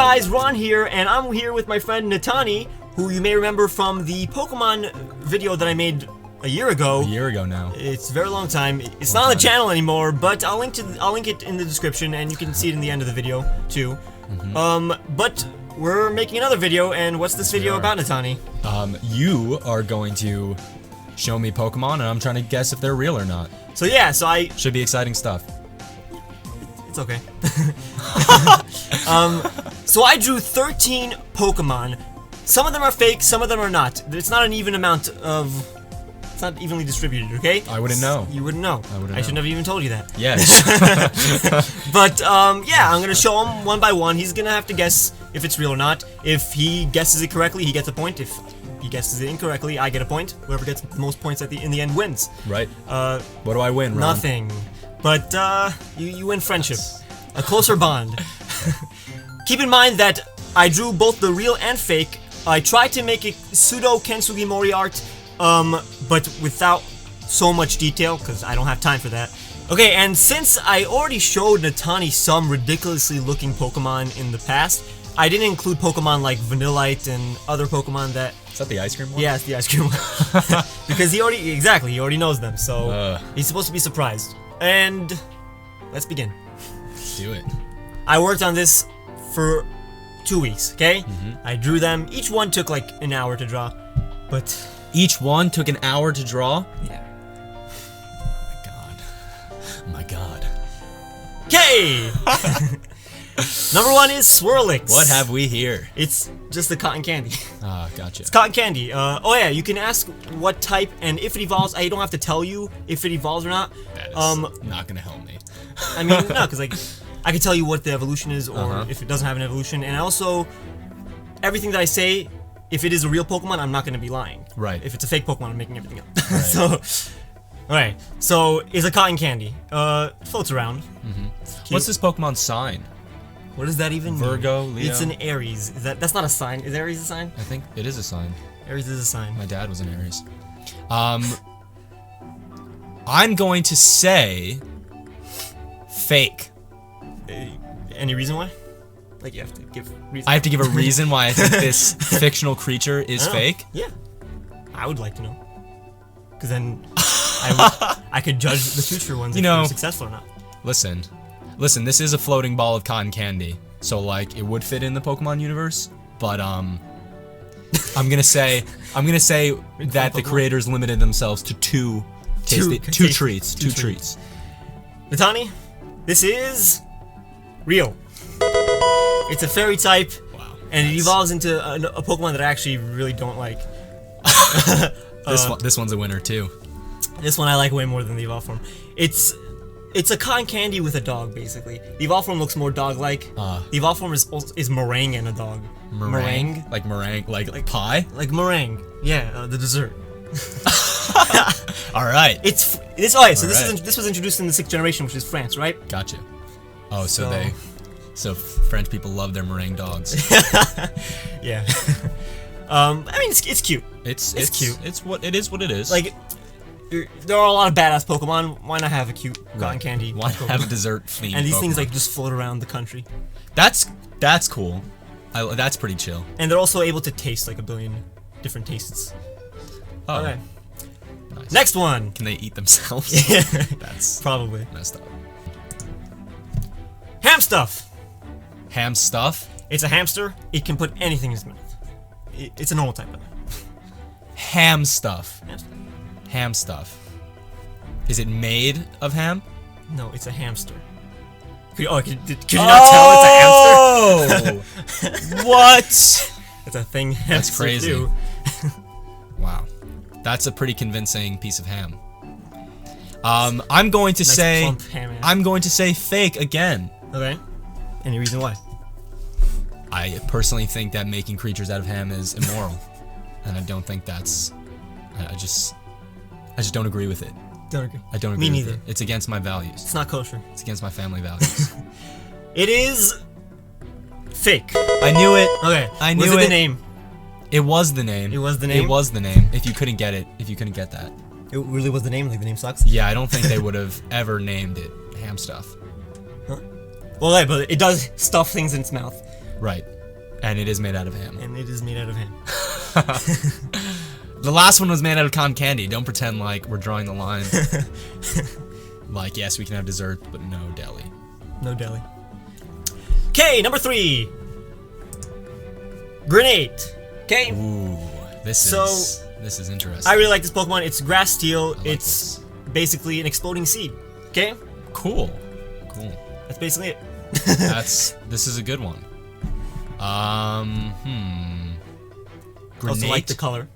guys, Ron here, and I'm here with my friend Natani, who you may remember from the Pokemon video that I made a year ago. A year ago now. It's a very long time. It's not on the channel anymore, but I'll link it in the description, and you can see it in the end of the video too. But we're making another video, and what's this video about, Natani? You are going to show me Pokemon, and I'm trying to guess if they're real or not. So yeah, should be exciting stuff. It's okay. So I drew 13 Pokemon. Some of them are fake, some of them are not. It's not an even amount of... It's not evenly distributed, okay? I wouldn't know. You wouldn't know. I should have even told you that. Yes. But, yeah, I'm gonna show him one by one. He's gonna have to guess if it's real or not. If he guesses it correctly, he gets a point. If he guesses it incorrectly, I get a point. Whoever gets the most points in the end wins. Right. What do I win, Ron? Nothing. But, you win friendship. A closer bond. Keep in mind that I drew both the real and fake. I tried to make a pseudo Ken Sugimori art, but without so much detail, because I don't have time for that. Okay, and since I already showed Natani some ridiculously looking Pokemon in the past, I didn't include Pokemon like Vanillite and other Pokemon that... Is that the ice cream one? Yeah, it's the ice cream one. Because he already knows them, so he's supposed to be surprised. And let's begin. Do it. I worked on this for 2 weeks, okay? I drew them. Each one took like an hour to draw, but... Each one took an hour to draw? Yeah. Oh my god. Okay! Number one is Swirlix. What have we here? It's just the cotton candy. Ah, gotcha. It's cotton candy. Oh yeah, you can ask what type, and if it evolves, I don't have to tell you if it evolves or not. That is not gonna help me. I mean, no, because like, I can tell you what the evolution is, or if it doesn't have an evolution, and also, everything that I say, if it is a real Pokemon, I'm not going to be lying. Right. If it's a fake Pokemon, I'm making everything up. Right. Alright, so, it's a cotton candy. It floats around. What's this Pokemon's sign? What does that even mean? Virgo, Leo? It's an Aries. That's not a sign. Is Aries a sign? I think it is a sign. Aries is a sign. My dad was an Aries. I'm going to say... fake. Any reason why? Like, you have to give reason. I have to give a reason why I think this fictional creature is fake? Yeah. I would like to know. Because then I could judge the future ones if they're successful or not. Listen, this is a floating ball of cotton candy. So, like, it would fit in the Pokemon universe. But, I'm gonna say that the creators limited themselves to two treats. Natani, this is real. It's a fairy type, and it evolves into a Pokemon that I actually really don't like. This one's a winner too. This one I like way more than the evolved form. It's a cotton candy with a dog, basically. The evolved form looks more dog-like. The evolved form is meringue and a dog. Meringue? Like meringue, like pie? Like meringue. Yeah, the dessert. All right. This was introduced in the 6th generation, which is France, right? Gotcha. Oh, so French people love their meringue dogs. Yeah. I mean, it's cute. It's cute. It's what it is. Like, there are a lot of badass Pokemon. Why not have a cute cotton candy? Why not have a dessert themed? And these Pokemon? things like just float around the country. That's cool. That's pretty chill. And they're also able to taste like a billion different tastes. Oh. Okay. Nice. Next one. Can they eat themselves? Yeah. That's probably messed up. Ham stuff. Ham stuff? It's a hamster. It can put anything in its mouth. It's a normal type of it. Ham stuff. Hamster. Ham stuff. Is it made of ham? No, it's a hamster. Could you not tell it's a hamster? What? It's a thing hamsters That's crazy. do. Wow. That's a pretty convincing piece of ham. I'm going to say fake again. Okay. Any reason why? I personally think that making creatures out of ham is immoral, and I don't think that's. I just don't agree with it. Don't agree. I don't agree. Me neither. With it. It's against my values. It's not kosher. It's against my family values. It is fake. I knew it. Okay. I knew Was it the name? It was the name. It was the name? It was the name. If you couldn't get it, if you couldn't get that. It really was the name? Like the name sucks? Yeah, I don't think they would have ever named it ham stuff. Huh? Well, yeah, but it does stuff things in its mouth. Right. And it is made out of ham. And it is made out of ham. The last one was made out of cotton candy. Don't pretend like we're drawing the line. Like, yes, we can have dessert, but no deli. No deli. Okay, number 3. Grenade. Okay. Ooh, this is interesting. I really like this Pokemon. It's grass steel. Like It's basically an exploding seed. Okay. Cool. That's basically it. This is a good one. Grenade. Also like the color.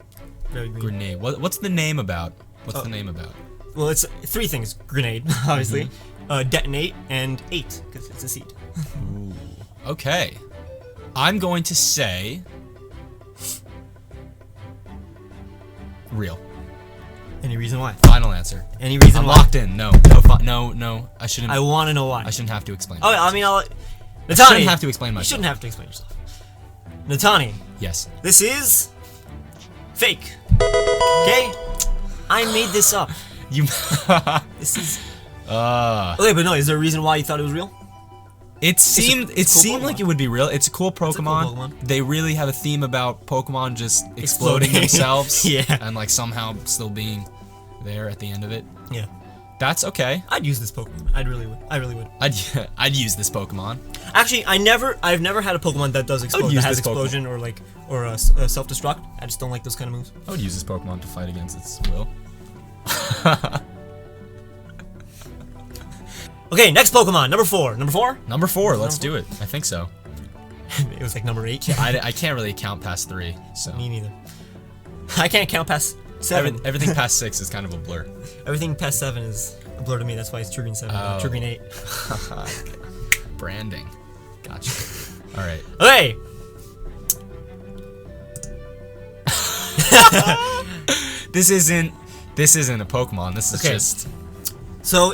Very green. Grenade. What's the name about? What's the name about? Well, it's 3 things. Grenade, obviously. Detonate, and 8, because it's a seed. Ooh. Okay. I'm going to say... real. Any reason why? Final answer. Any reason I'm why? locked in. No. I shouldn't. I want to know why. I shouldn't have to explain. Oh, I mean, I Natani. shouldn't have to explain You myself. shouldn't have to explain yourself. Natani, Yes. this is fake. Okay? I made this up. You. This is. Okay, but no. Is there a reason why you thought it was real? It seemed cool like it would be real. It's a cool Pokemon. Pokemon. They really have a theme about Pokemon just exploding themselves. Yeah. And like somehow still being there at the end of it. Yeah. That's okay. I'd use this Pokemon. I really would. I'd use this Pokemon. Actually, I've never had a Pokemon that does explode. use That has this Pokemon. explosion or a self-destruct. I just don't like those kind of moves. I would use this Pokemon to fight against its will. Okay, next Pokemon, number 4. Number 4? Number 4. Let's do it. I think so. It was like number 8. I can't really count past 3. So Me neither. I can't count past 7. everything past 6 is kind of a blur. Everything past 7 is a blur to me. That's why it's triggering 7, Oh. triggering 8. Okay. Branding. Gotcha. All right. Okay. This isn't a Pokemon. This is Okay. just. So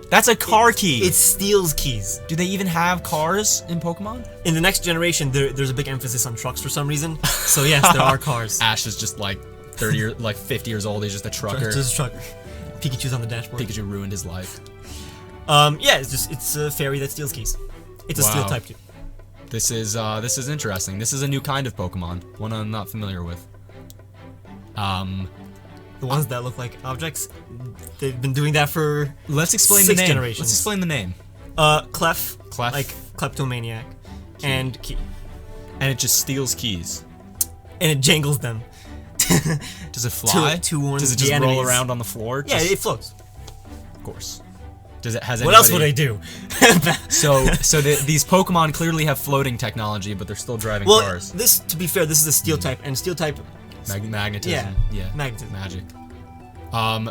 That's a car key. It's Steel's keys. Do they even have cars in Pokemon? In the next generation, there's a big emphasis on trucks for some reason. So yes, there are cars. Ash is just like 50 years old. He's just a trucker. Just a trucker. Pikachu's on the dashboard. Pikachu ruined his life. Yeah, it's a fairy that steals keys. It's a steel Wow. type too. This is interesting. This is a new kind of Pokemon, one I'm not familiar with. The ones that look like objects, they've been doing that for Let's explain 6 the name. generations. Let's explain the name. Clef, Clef. like kleptomaniac, and key, And it just steals keys. and it jangles them. Does it fly? to warn Does it the just roll enemies. around on the floor? Yeah, Just- it floats. of course. Does it has What else would I anybody- do? So these Pokemon clearly have floating technology, but they're still driving Well, cars. to be fair, this is a steel type, and steel type. Magnetism. Yeah. magnetism. Magic.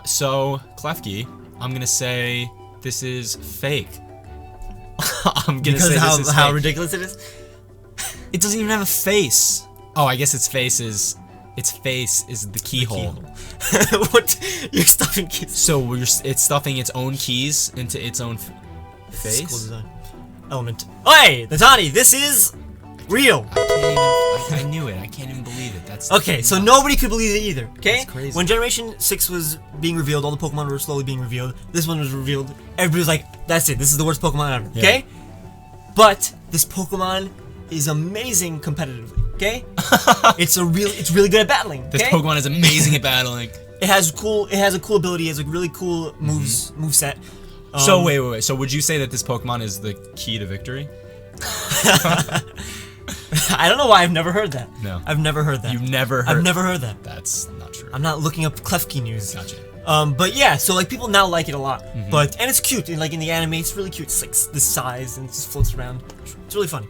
So Klefki, I'm gonna say this is fake. I'm gonna Because say how this is how fake. ridiculous it is. It doesn't even have a face. Oh, I guess its face is the keyhole. What? You're stuffing keys. So it's stuffing its own keys into its own Cool face. design. Element. Hey, Natani, this is real. I knew it. I can't even believe it. That's Okay, so nobody could believe it either. Okay, That's crazy. when Generation 6 was being revealed, all the Pokemon were slowly being revealed. This one was revealed. Everybody was like, "That's it. This is the worst Pokemon ever." Yeah. Okay, but this Pokemon is amazing competitively. Okay, it's really good at battling. This okay? Pokemon is amazing at battling. It has a cool ability. It has a really cool moveset. So wait. So would you say that this Pokemon is the key to victory? I don't know why I've never heard that. No. I've never heard that. You've never heard. I've never heard that. That's not true. I'm not looking up Klefki news. Gotcha. But yeah, so like people now like it a lot. And it's cute. And like in the anime, it's really cute. It's like this size and it just floats around. It's really funny.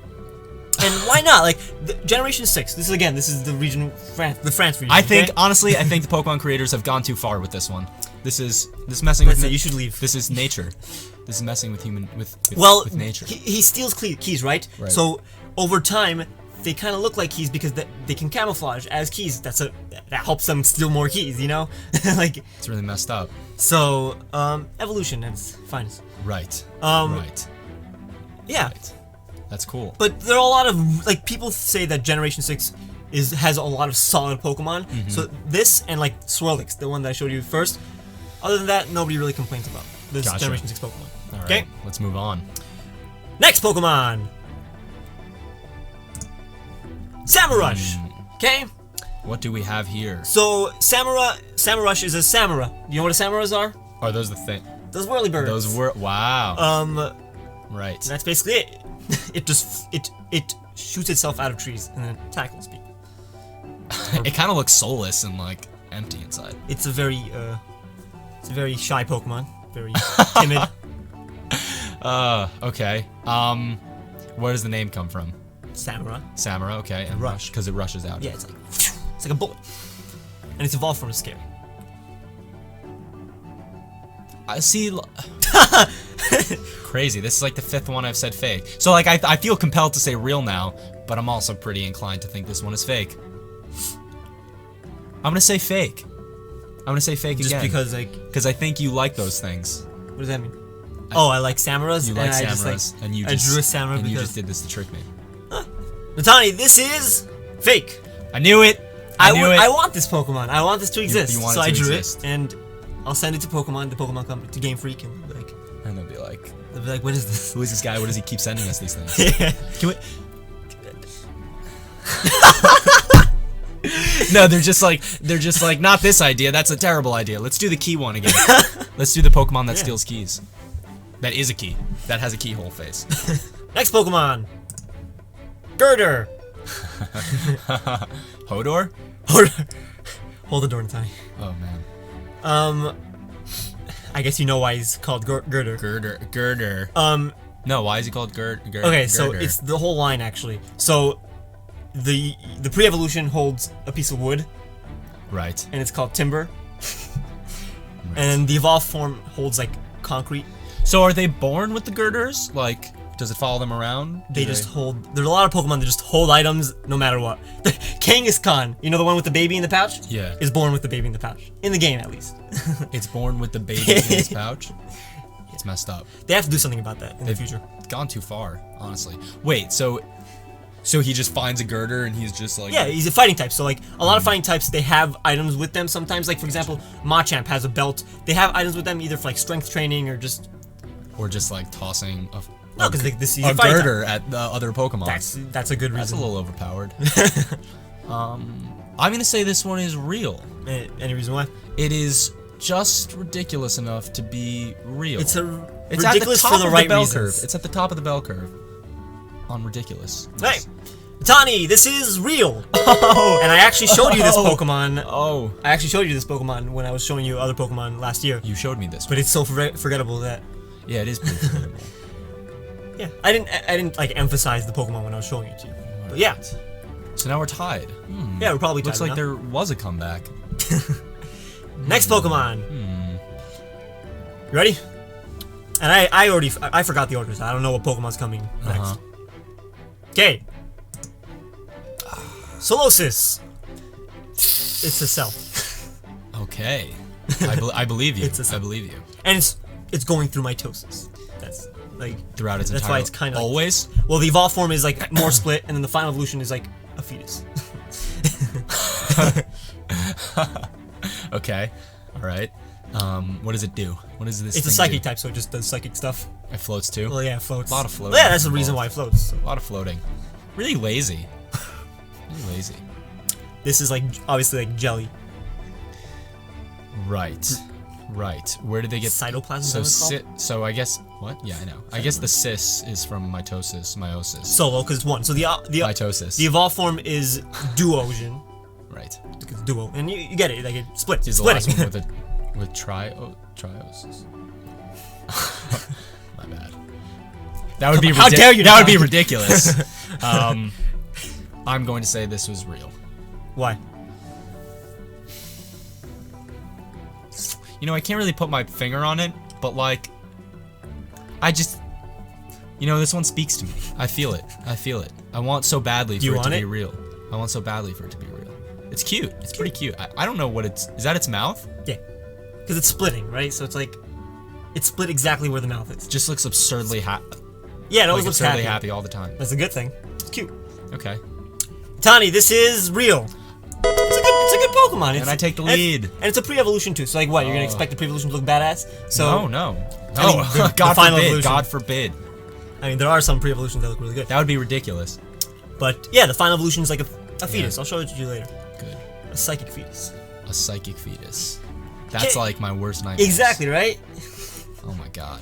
And why not? Like Generation 6. This is the region, the France region. I think okay? honestly, I think the Pokemon creators have gone too far with this one. This is messing with. That's it, you should leave. This is nature. This is messing with with nature. He steals keys, right? Right. So over time, they kind of look like keys because they can camouflage as keys. That helps them steal more keys, you know? Like It's really messed up. so, evolution at its finest. Right. Right. Yeah. Right. That's cool. But there are a lot of like people say that Generation 6 has a lot of solid Pokemon. So this and like Swirlix, the one that I showed you first. Other than that, nobody really complains about this Gotcha. Generation 6 Pokemon. All right. Okay. Let's move on. Next Pokemon. Samurush. Okay. What do we have here? So Samurush is a Samura. You know what a Samuras are? Are those the thing? Those whirlybirds. Those were wow. Right. That's basically it. It shoots itself out of trees and then tackles people. It kind of looks soulless and like empty inside. It's a very shy Pokemon. Very timid. Okay. Where does the name come from? Samura, okay, and rush, because it rushes out. Yeah, it's like a bullet. And its evolved form is scary. I see. Crazy. This is like the 5th one I've said fake. So like I feel compelled to say real now, but I'm also pretty inclined to think this one is fake. I'm gonna say fake. I'm gonna say fake just again. Just because because I think you like those things. What does that mean? I like Samuras. You like Samuras, and you just I drew a Samura and because you just did this to trick me. Natani, this is fake. I knew it. I want this Pokemon. I want this to exist. You want so it to I drew exist. it, and I'll send it to Pokemon. The Pokemon company to Game Freak, and they'll be like, what is this? Who is this guy? What does he keep sending us these things? Yeah. Can we? No, they're just like, not this idea. That's a terrible idea. Let's do the key one again. Let's do the Pokemon that steals keys. That is a key. That has a keyhole face. Next Pokemon. Girder. Hodor? Hold the door, Natani. Oh man. I guess you know why he's called Girder. Girder. No, why is he called Girder? Okay, so it's the whole line actually. So the pre-evolution holds a piece of wood. Right. And it's called timber. Right. And the evolved form holds like concrete. So are they born with the girders? Like, does it follow them around? They just hold. There's a lot of Pokemon that just hold items no matter what. Kangaskhan, you know the one with the baby in the pouch? Yeah. Is born with the baby in the pouch. In the game, at least. It's born with the baby in its pouch? It's messed up. They have to do something about that in the future. Gone too far, honestly. Wait, so he just finds a girder and he's just like... Yeah, he's a fighting type. So like a lot of fighting types, they have items with them sometimes. Like for example, Machamp has a belt. They have items with them either for like strength training or just... Or just like tossing no, because this is a girder at the other Pokemon. That's a good reason. That's a little overpowered. I'm gonna say this one is real. Any reason why? It is just ridiculous enough to be real. It's ridiculous at the top for the right bell reasons. Curve. It's at the top of the bell curve. On ridiculous. Hey, Tani, this is real. Oh, and I actually showed you this Pokemon. Oh, I actually showed you this Pokemon when I was showing you other Pokemon last year. You showed me this, but it's so forgettable that. Yeah, it is pretty forgettable. Yeah, I didn't like emphasize the Pokemon when I was showing it to you. But yeah. So now we're tied. Yeah, we're probably tied. Looks like there was a comeback. Next Pokemon. You ready? And I forgot the orders. I don't know what Pokemon's coming next. Okay. Solosis. It's a cell. Okay. I believe you. I believe you. And it's going through mitosis. That's like throughout its entire. That's why it's kind of always. Like, well, the evolved form is like more split, and then the final evolution is like a fetus. Okay. All right. What does it do? What is this? It's a psychic type, so it just does psychic stuff. It floats too. Well, yeah, it floats. A lot of floating. Yeah, that's the reason why it floats. So. A lot of floating. Really lazy. Really lazy. This is like obviously like jelly. Right. Right. Where did they get cytoplasm? So I guess what? Yeah, I know. I guess the cis is from meiosis. Solo, because it's one. So the mitosis. The evolved form is duosion. Right. It's duo, and you get it. Like it splits. Is the last one with triosis? My bad. That would be how dare you? That would be ridiculous. I'm going to say this was real. Why? You know, I can't really put my finger on it, but like, I just, you know, this one speaks to me. I feel it. I feel it. I want so badly for it to be real. I want so badly for it to be real. It's cute. It's pretty cute. I don't know what is that its mouth? Yeah. Because it's splitting, right? So it's like, it's split exactly where the mouth is. It just looks absurdly happy. Yeah, it always looks absurdly happy all the time. That's a good thing. It's cute. Okay. Tani, this is real. It's a good Pokemon. And I take the lead. And it's a pre-evolution too. So like what? You're gonna expect the pre-evolution to look badass? So no. God God forbid. evolution. God forbid. I mean, there are some pre-evolutions that look really good. That would be ridiculous. But yeah, the final evolution is like a fetus. I'll show it to you later. Good. A psychic fetus. A psychic fetus. That's like my worst nightmare. Exactly, right? Oh my god.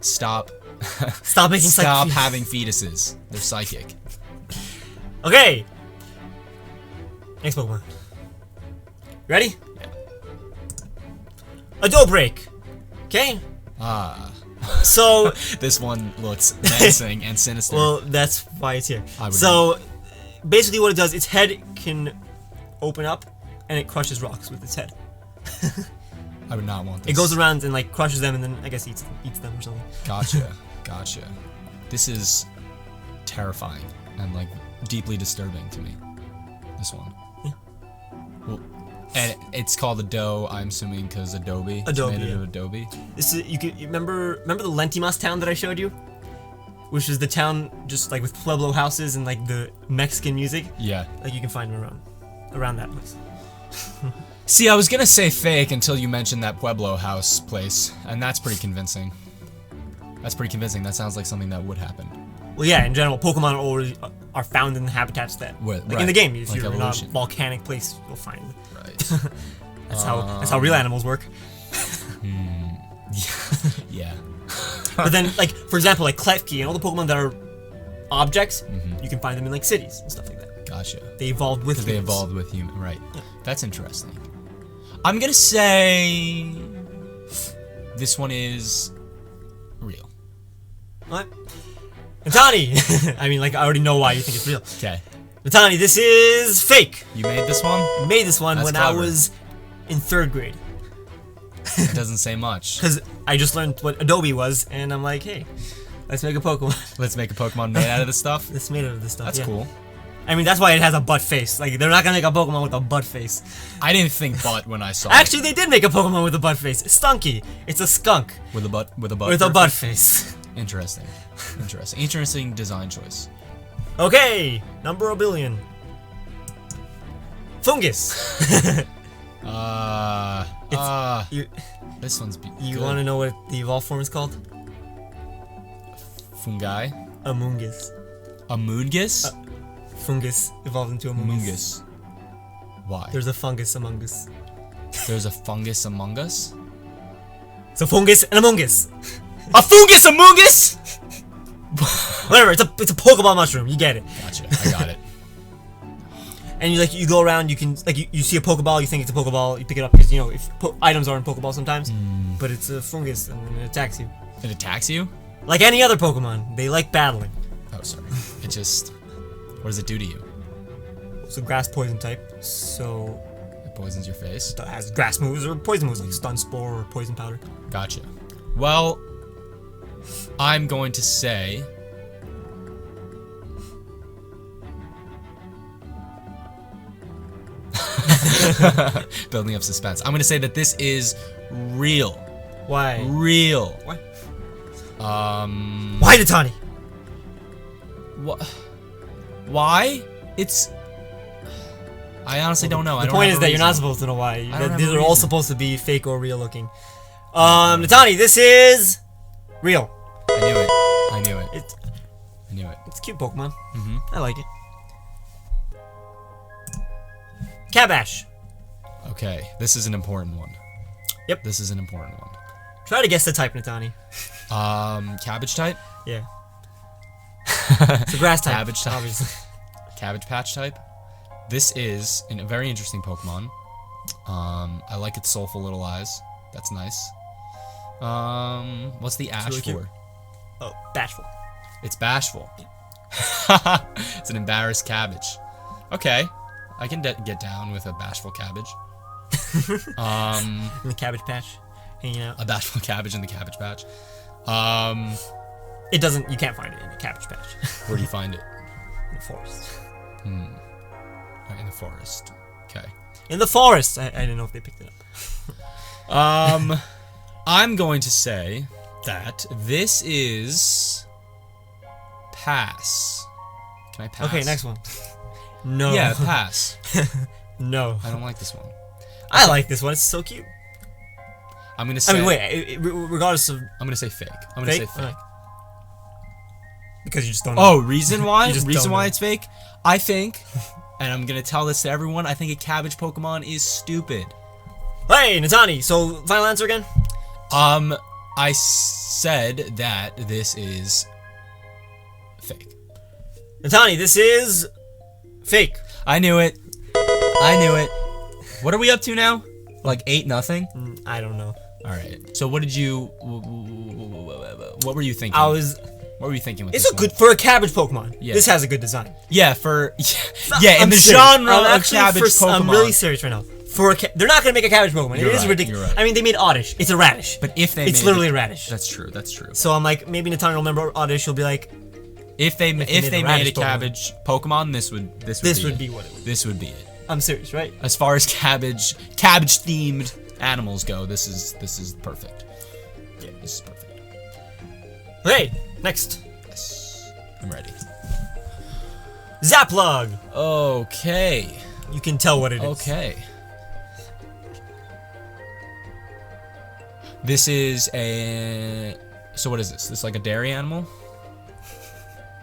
Stop. Stop making Stop psychic having fetuses. They're psychic. Okay. Next Pokemon. Ready? Yeah. A Dobreak. Okay? Ah. So... This one looks menacing and sinister. Well, that's why it's here. I would So, basically what it does, its head can open up, and it crushes rocks with its head. I would not want this. It goes around and like crushes them, and then I guess eats them or something. Gotcha. Gotcha. This is terrifying and like deeply disturbing to me. This one. Yeah. Well, and it's called Ado, I'm assuming, because Adobe. Adobe, It's made out yeah. of Adobe. This is you remember the Lentimas town that I showed you, which is the town just like with Pueblo houses and like the Mexican music. Yeah. Like you can find them around that place. See, I was gonna say fake until you mentioned that Pueblo house place, and that's pretty convincing. That's pretty convincing. That sounds like something that would happen. Well, yeah, in general, Pokemon already are found in the habitats that, in the game, if Like you're evolution. in a volcanic place, you'll find. Right. That's how real animals work. Yeah. But then, like for example, like Klefki and all the Pokemon that are objects, you can find them in like cities and stuff like that. Gotcha. They evolved with. They evolved with human. Right. Yeah. That's interesting. I'm gonna say this one is real. What? Natani! I mean, like, I already know why you think it's real. Okay. Natani, this is fake! You made this one? I made this one That's when clever. I was in 3rd grade. It doesn't say much. Because I just learned what Adobe was, and I'm like, hey, let's make a Pokemon. Let's make a Pokemon made out of this stuff. It's made out of this stuff, That's yeah. cool. I mean, that's why it has a butt face. Like, they're not gonna make a Pokemon with a butt face. I didn't think butt when I saw Actually, they did make a Pokemon with a butt face. It's Stunky. It's a skunk. it. With a butt. With a perfect. butt face. Interesting. Interesting. Interesting design choice. Okay, number a billion. Fungus. You This one's good. want to know what the evolved form is called? Fungi. Amoongus. Amoongus? Fungus evolved into Amoongus. Amoongus. Why? There's a fungus among us. There's a fungus among us? It's a fungus and Among Us. A fungus among us? Whatever, it's a Pokeball mushroom. You get it. Gotcha. I got it. And you go around. You can you see a Pokeball. You think it's a Pokeball. You pick it up because if items are in Pokeballs sometimes. But it's a fungus and it attacks you. It attacks you? Like any other Pokemon, they like battling. Oh, sorry. It just... What does it do to you? It's a grass poison type, so It poisons your face? it has grass moves or poison moves like Stun Spore or Poison Powder. Gotcha. Well, I'm going to say... Building up suspense. I'm going to say that this is real. Why? Real. Why? Um... Why Natani? What? Why? It's... I honestly don't know. The point is that you're not supposed to know why. These are all supposed to be fake or real looking. Natani, this is real. I knew it. I knew it. I knew it. It's a cute Pokemon. I like it. Cabash. Okay, this is an important one. Yep. This is an important one. Try to guess the type, Natani. Cabbage type? Yeah. It's a grass type. Cabbage type. Obviously. Cabbage patch type. This is a very interesting Pokemon. I like its soulful little eyes. That's nice. What's the ash really cute. for? Oh, bashful. It's bashful. It's an embarrassed cabbage. Okay, I can get down with a bashful cabbage. In the Cabbage Patch, hanging out. A bashful cabbage in the cabbage patch. It doesn't. You can't find it in the Cabbage Patch. Where do you find it? In the forest. In the forest. Okay. In the forest. I didn't know if they picked it up. I'm going to say that this is pass. Can I pass? Okay, next one. No. Yeah, pass. No. I don't like this one. I like this one. It's so cute. I'm gonna say. I mean, wait. Regardless of I'm gonna say fake. I'm gonna say fake. Alright. Because you just don't know. Oh, reason why? You just Reason don't why know. it's fake? I think, and I'm gonna tell this to everyone, I think a cabbage Pokemon is stupid. Hey, Natani, so final answer again? I said that this is fake. Natani, this is fake. I knew it. What are we up to now? Like 8-0? I don't know. All right. So what did you? What were you thinking? What were you thinking with It's this a good for a cabbage Pokemon. Yeah. This has a good design. Yeah, in I'm the serious. genre I'm of actually cabbage Pokemon. I'm really serious right now. They're not gonna make a cabbage Pokemon. You're It is right, ridiculous. you're right. I mean, they made Oddish. It's a radish. But if they it's made literally it, a radish. That's true. So I'm like, maybe Natani will remember Oddish. She'll be like, If they made a radish cabbage Pokemon, this would be what it would. This would be it. I'm serious, right? As far as cabbage themed animals go, this is perfect. Yeah, this is perfect. Okay, next. Yes, I'm ready. Zaplug. Okay. You can tell what it is. Okay. This is a. So what is this? This is like a dairy animal?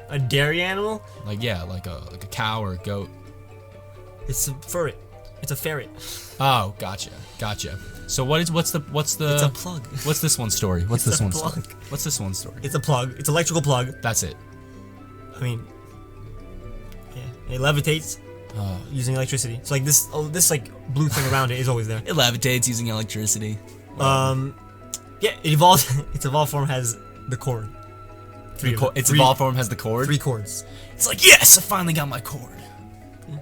A dairy animal? Like like a cow or a goat. It's a ferret. It's a ferret. Oh, gotcha. So what's the It's a plug. What's this one's story? What's It's this a one's plug. story? What's this one's story? It's a plug. It's an electrical plug. That's it. I mean, yeah, it levitates using electricity. So like this like blue thing around it is always there. It levitates using electricity. Yeah, it evolved. Its evolved form has the cord. Its evolved form has the cord. 3 cords. It's like, yes, I finally got my cord. You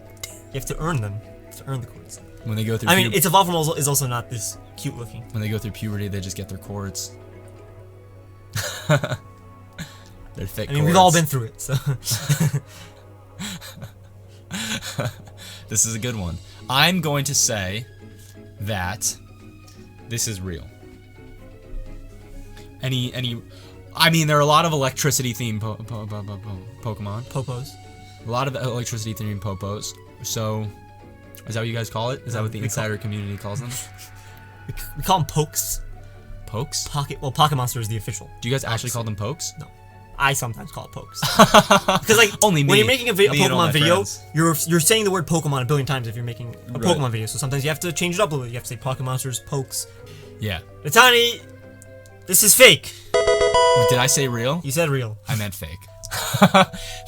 have to earn them. You have to earn the cords. When they go through, I mean, its evolved form is also not this cute looking. when they go through puberty, they just get their cords. They're thick. I mean, we've all been through it, so. This is a good one. I'm going to say that this is real. I mean, there are a lot of electricity themed Pokemon. Popos. A lot of electricity themed Popos. So, is that what you guys call it? Is that what the insider community calls them? We call them pokes. Pokes? Pocket Monster is the official. Do you guys actually call them pokes? No. I sometimes call it pokes. Because like Only me. when you're making a Pokemon video, friends. you're saying the word Pokemon a billion times if you're making a Right. Pokemon video. So sometimes you have to change it up a little bit. You have to say Pocket Monsters, pokes. Yeah. Natani, this is fake. Did I say real? You said real. I meant fake.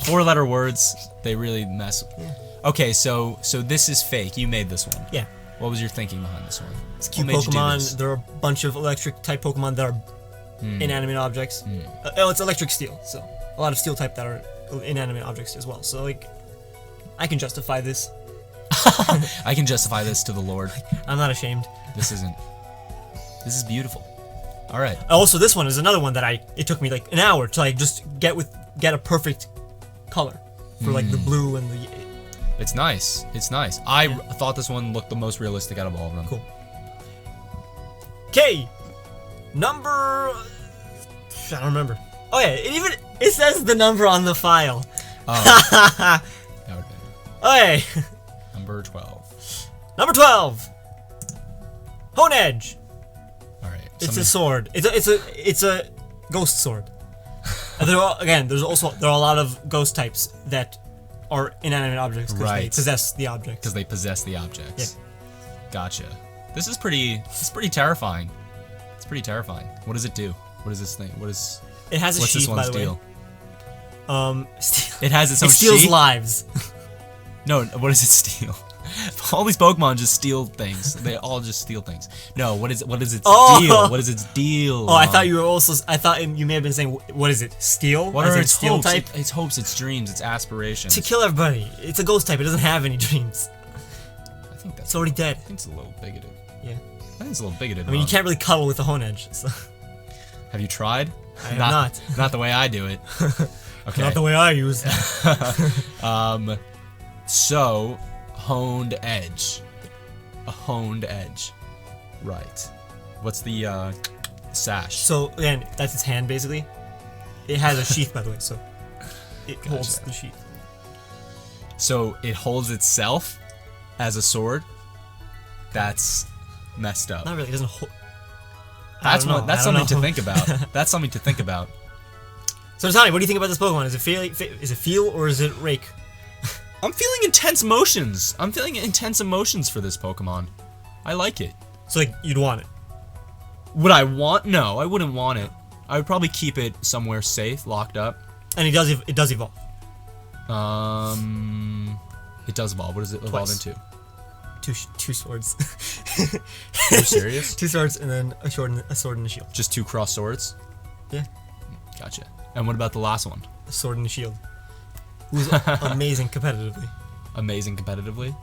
4-letter words, they really mess. Yeah. Okay, so this is fake. You made this one. Yeah. What was your thinking behind this one? It's cute What made you do this? Pokemon. There are a bunch of electric type Pokemon that are inanimate objects. It's electric steel, so a lot of steel type that are inanimate objects as well. So like, I can justify this. I can justify this to the Lord. I'm not ashamed. This is beautiful. All right. Also, this one is another one that it took me like an hour to like just get a perfect color for like the blue and the. It's nice. I thought this one looked the most realistic out of all of them. Cool. Okay, number. I don't remember. Oh yeah, it says the number on the file. Oh, that would have been Okay, number 12. number 12. Hone Edge. All right. It's a sword. It's a ghost sword. And there are a lot of ghost types that are inanimate objects because they Right. possess the object. Because they possess the objects. Gotcha. This is pretty terrifying. It's pretty terrifying. What does it do? What is this thing? It has a What's this sheath, by one's the way. deal? Steal. It has its own It steals sheath? lives. No, what does it steal? All these Pokemon just steal things. They all just steal things. No, what is its deal? What is its deal? Oh, I thought you may have been saying, what is it? Steel? What As are in its steel hopes? type? Its hopes, its dreams, its aspirations. To kill everybody. It's a ghost type. It doesn't have any dreams. I think that's. It's already dead. I think it's a little bigoted. Yeah. I think it's a little bigoted. I mean, you can't really cuddle with a Hone Edge. So. Have you tried? I have not. Not the way I do it. Okay. Not the way I use it. So, honed edge. A honed edge. Right. What's the sash? So, again, that's its hand, basically. It has a sheath, by the way, so it Gotcha. holds the sheath. So, it holds itself as a sword? That's messed up. Not really. It doesn't hold. That's something to think about. That's something to think about. So Tani, what do you think about this Pokemon? Is it feel or is it rake? I'm feeling intense emotions. I'm feeling intense emotions for this Pokemon. I like it. So like you'd want it. Would I want? No, I wouldn't want it. I would probably keep it somewhere safe, locked up. And it does evolve. It does evolve. What does it evolve Twice. into? Two swords. Are you serious? 2 swords and then a sword and a shield. Just 2 cross swords? Yeah. Gotcha. And what about the last one? A sword and a shield. Who's amazing competitively. Amazing competitively?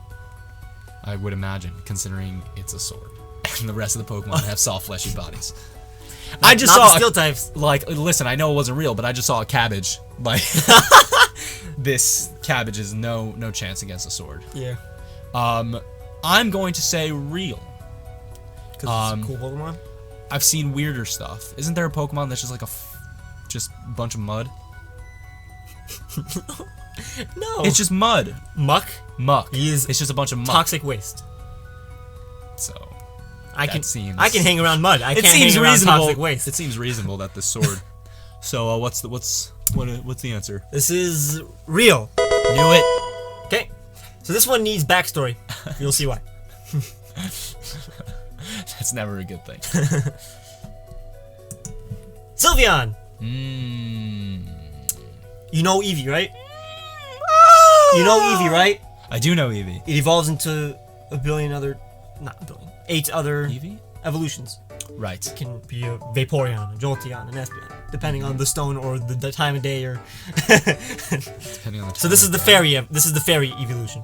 I would imagine, considering it's a sword. And the rest of the Pokemon have soft, fleshy bodies. I just Not saw the steel types. Like, listen, I know it wasn't real, but I just saw a cabbage. Like, this cabbage is no chance against a sword. Yeah. I'm going to say real. Because it's a cool Pokemon. I've seen weirder stuff. Isn't there a Pokemon that's just like just a bunch of mud? No. It's just mud. Muck. It's just a bunch of muck. Toxic waste. So I can seems, hang around mud. I can't seems hang around reasonable. toxic waste. It seems reasonable that the sword. So what's the answer? This is real. Knew it. Okay. So this one needs backstory. You'll see why. That's never a good thing. Sylveon. Mm. You know Eevee, right? You know Eevee, right? I do know Eevee. It evolves into a billion other, not a billion, 8 other Eevee? evolutions. Right. It can be a Vaporeon, a Jolteon, an Espeon, depending on the stone or the time of day or. Depending on the So this is the fairy. This is the fairy evolution.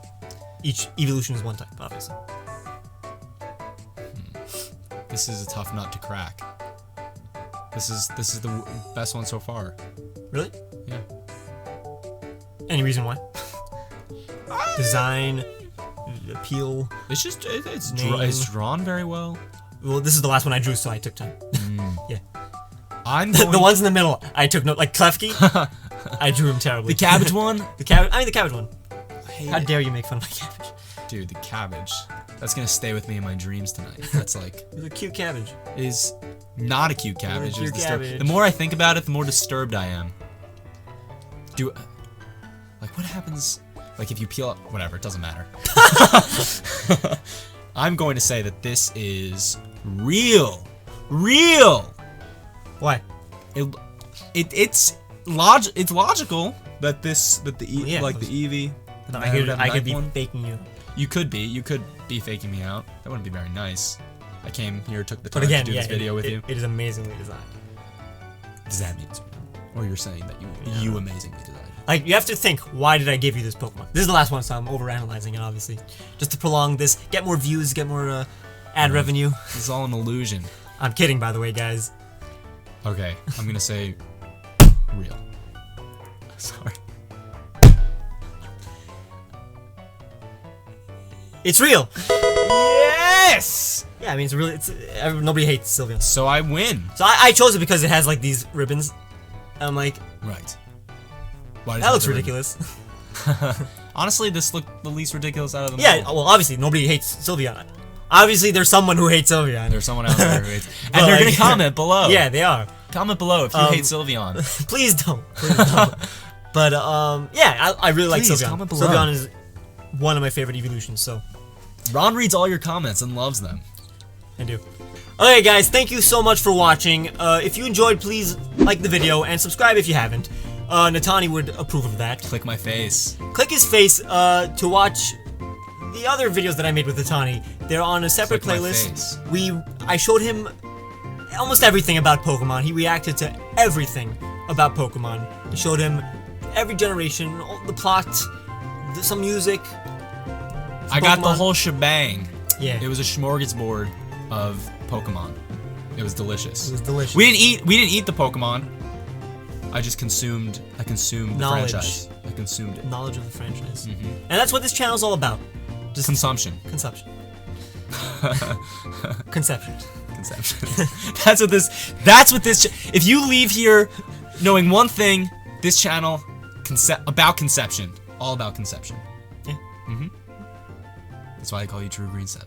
Each evolution is one type, obviously. This is a tough nut to crack. This is the best one so far. Really? Yeah. Any reason why? Design, appeal. It's just it's Name. drawn very well. Well, this is the last one I drew, so I took time. Yeah. I'm going The ones in the middle, I took note. Like Klefki, I drew him terribly. the cabbage one. The cabbage. I mean the cabbage one. I hate How it. dare you make fun of my cabbage? Dude, the cabbage. That's gonna stay with me in my dreams tonight. That's like It's a cute cabbage. is not a cute cabbage. cute It's disturbed. cabbage. The more I think about it, the more disturbed I am. Like what happens? Like if you peel up, whatever, it doesn't matter. I'm going to say that this is real. Why? It's logical that the Yeah, like the Eevee. the I could be one. faking you. You could be faking me out. That wouldn't be very nice. I came here, took the But time again, to do yeah, this video with you. it is amazingly designed. Does that mean it's real? Or you're saying that you amazingly designed it? Like, you have to think, why did I give you this Pokemon? This is the last one, so I'm overanalyzing it, obviously. Just to prolong this, get more views, get more ad revenue. This is all an illusion. I'm kidding, by the way, guys. Okay, I'm gonna say real. Sorry. It's real! Yes! Yeah, I mean, nobody hates Sylveon. So I win. So I chose it because it has, like, these ribbons. And I'm like, Right. Why does that it looks have the ribbon? ridiculous. Honestly, this looked the least ridiculous out of them Yeah, all. well, obviously, nobody hates Sylveon. Obviously, there's someone who hates Sylveon. There's someone out there who hates. And But, they're like, gonna comment below. Yeah, they are. Comment below if you hate Sylveon. Please don't. Please don't. But, yeah, I really like Please, Sylveon. comment below. Sylveon is one of my favorite evolutions, so Ron reads all your comments and loves them. I do. Okay, guys, thank you so much for watching. If you enjoyed, please like the video and subscribe if you haven't. Natani would approve of that. Click my face. Click his face to watch the other videos that I made with Natani. They're on a separate Click my playlist. face. I showed him almost everything about Pokemon. He reacted to everything about Pokemon. I showed him every generation, all the plot, some music. I got the Pokemon. whole shebang. Yeah, It was a smorgasbord of Pokemon. It was delicious. it was delicious. We didn't eat the Pokemon. I consumed the Knowledge. franchise. I consumed it. Knowledge of the franchise, and that's what this channel's all about. Just Consumption. consumption. Conception. Conception. That's what this if you leave here knowing one thing, this channel about conception. All about conception. Yeah. That's why I call you True Green 7.